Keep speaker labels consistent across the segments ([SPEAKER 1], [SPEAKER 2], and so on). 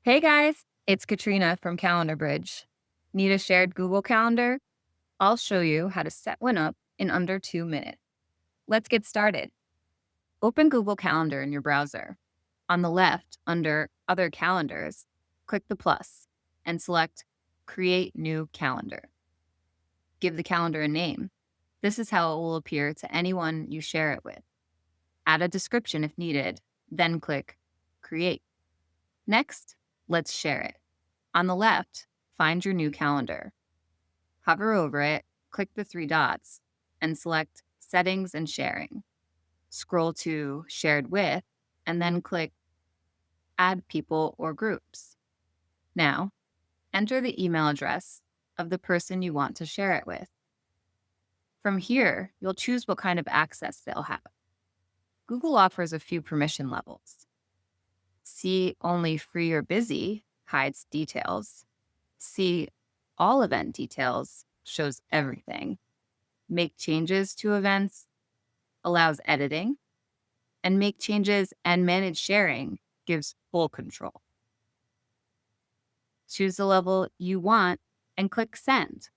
[SPEAKER 1] Hey guys, it's Katrina from CalendarBridge. Need a shared Google Calendar? I'll show you how to set one up in under 2 minutes. Let's get started. Open Google Calendar in your browser. On the left, under Other Calendars, click the plus and select Create New Calendar. Give the calendar a name. This is how it will appear to anyone you share it with. Add a description if needed, then click Create. Next, let's share it. On the left, find your new calendar. Hover over it, click the three dots, and select Settings and Sharing. Scroll to Shared With, and then click Add People or Groups. Now, enter the email address of the person you want to share it with. From here, you'll choose what kind of access they'll have. Google offers a few permission levels. See Only Free or Busy hides details. See All Event Details shows everything. Make changes to events allows editing. And Make changes and manage sharing gives full control. Choose the level you want and click Send.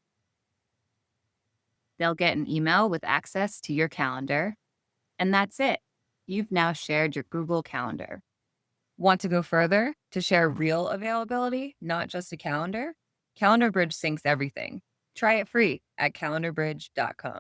[SPEAKER 1] They'll get an email with access to your calendar. And that's it. You've now shared your Google Calendar. Want to go further to share real availability, not just a calendar? CalendarBridge syncs everything. Try it free at calendarbridge.com.